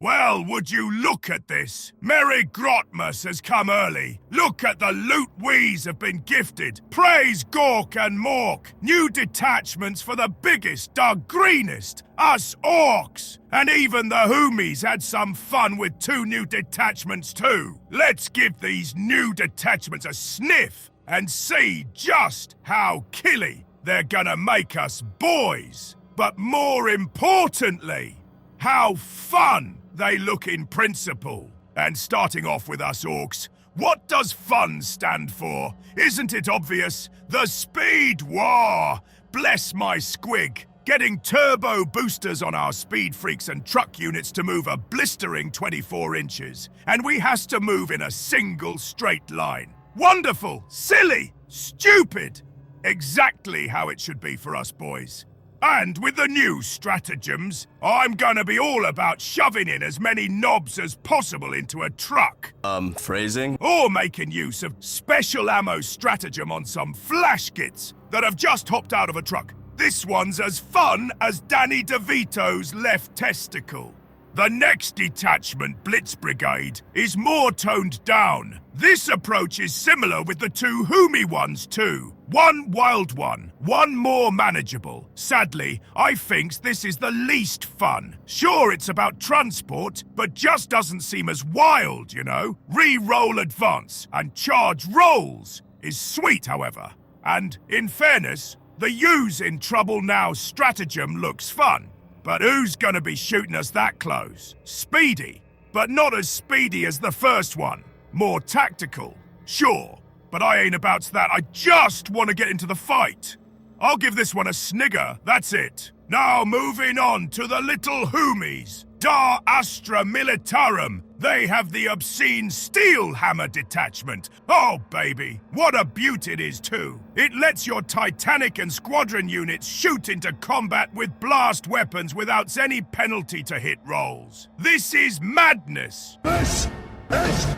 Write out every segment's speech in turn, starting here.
Well, would you look at this? Merry Grotmas has come early. Look at the loot we's have been gifted. Praise Gork and Mork. New detachments for the biggest, the greenest. Us orcs. And even the hoomies had some fun with 2 new detachments too. Let's give these new detachments a sniff and see just how killy they're gonna make us boys. But more importantly, how fun they look in principle. And starting off with us orcs, what does fun stand for? Isn't it obvious? The Speed War! Bless my squig. Getting turbo boosters on our speed freaks and truck units to move a blistering 24 inches. And we has to move in a single straight line. Wonderful! Silly! Stupid! Exactly how it should be for us boys. And with the new stratagems, I'm gonna be all about shoving in as many knobs as possible into a truck. Phrasing? Or making use of special ammo stratagem on some flash kits that have just hopped out of a truck. This one's as fun as Danny DeVito's left testicle. The next detachment, Blitz Brigade, is more toned down. This approach is similar with the 2 hoomie ones too. One wild one more manageable. Sadly, I thinks this is the least fun. Sure, it's about transport, but just doesn't seem as wild, you know? Re-roll advance and charge rolls is sweet, however. And, in fairness, the use in trouble now stratagem looks fun. But who's gonna be shooting us that close? Speedy, but not as speedy as the first one. More tactical, sure, but I ain't about that. I just want to get into the fight. I'll give this one a snigger, that's it. Now moving on to the little hoomies. Da Astra Militarum. They have the obscene steel hammer detachment. Oh, baby, what a beaut it is, too. It lets your Titanic and squadron units shoot into combat with blast weapons without any penalty to hit rolls. This is madness. This is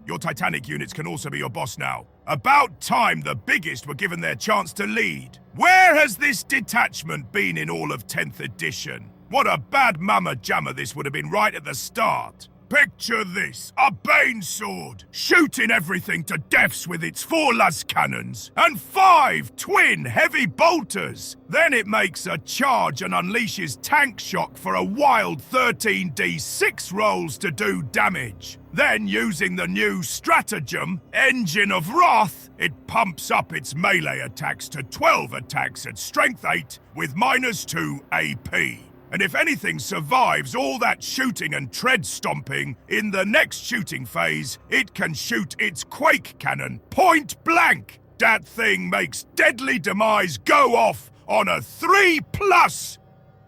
Your Titanic units can also be your boss now. About time the biggest were given their chance to lead. Where has this detachment been in all of 10th edition? What a bad mama jammer this would have been right at the start. Picture this, a Bane sword, shooting everything to deaths with its 4 las cannons, and 5 twin heavy bolters. Then it makes a charge and unleashes tank shock for a wild 13d6 rolls to do damage. Then, using the new stratagem, Engine of Wrath, it pumps up its melee attacks to 12 attacks at strength 8 with -2 AP. And if anything survives all that shooting and tread stomping, in the next shooting phase, it can shoot its Quake Cannon point blank. That thing makes Deadly Demise go off on a 3+.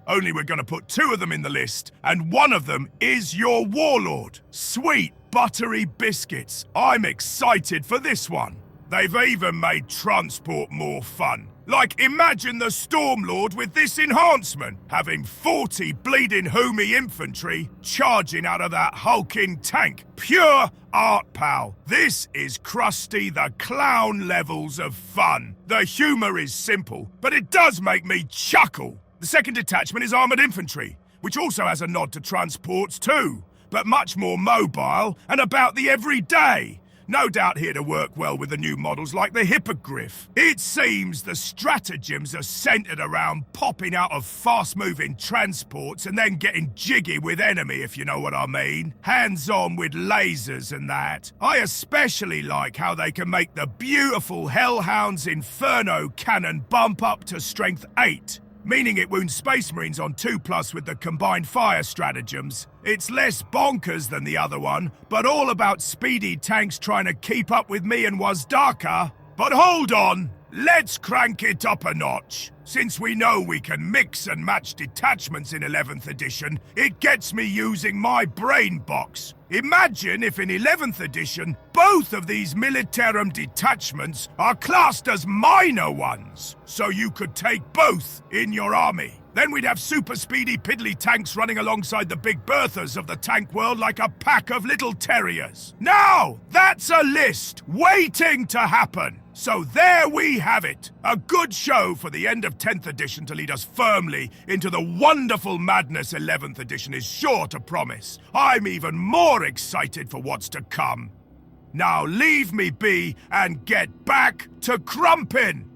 Only we're gonna put 2 of them in the list, and one of them is your Warlord. Sweet buttery biscuits. I'm excited for this one. They've even made transport more fun. Like, imagine the Stormlord with this enhancement, having 40 bleeding hoomie infantry charging out of that hulking tank. Pure art, pal. This is Krusty the Clown levels of fun. The humor is simple, but it does make me chuckle. The second detachment is Armored Infantry, which also has a nod to transports too, but much more mobile and about the everyday. No doubt here to work well with the new models like the Hippogriff. It seems the stratagems are centered around popping out of fast-moving transports and then getting jiggy with enemy, if you know what I mean. Hands-on with lasers and that. I especially like how they can make the beautiful Hellhound's Inferno cannon bump up to strength 8. Meaning it wounds Space Marines on 2+ with the combined fire stratagems. It's less bonkers than the other one, but all about speedy tanks trying to keep up with me and Wazdaka. But hold on, let's crank it up a notch. Since we know we can mix and match detachments in 11th edition, it gets me using my brain box. Imagine if in 11th edition, both of these Militarum detachments are classed as minor ones, so you could take both in your army. Then we'd have super speedy piddly tanks running alongside the big Berthas of the tank world like a pack of little terriers. Now, that's a list waiting to happen. So there we have it! A good show for the end of 10th edition to lead us firmly into the wonderful madness 11th edition is sure to promise. I'm even more excited for what's to come. Now leave me be and get back to crumpin'!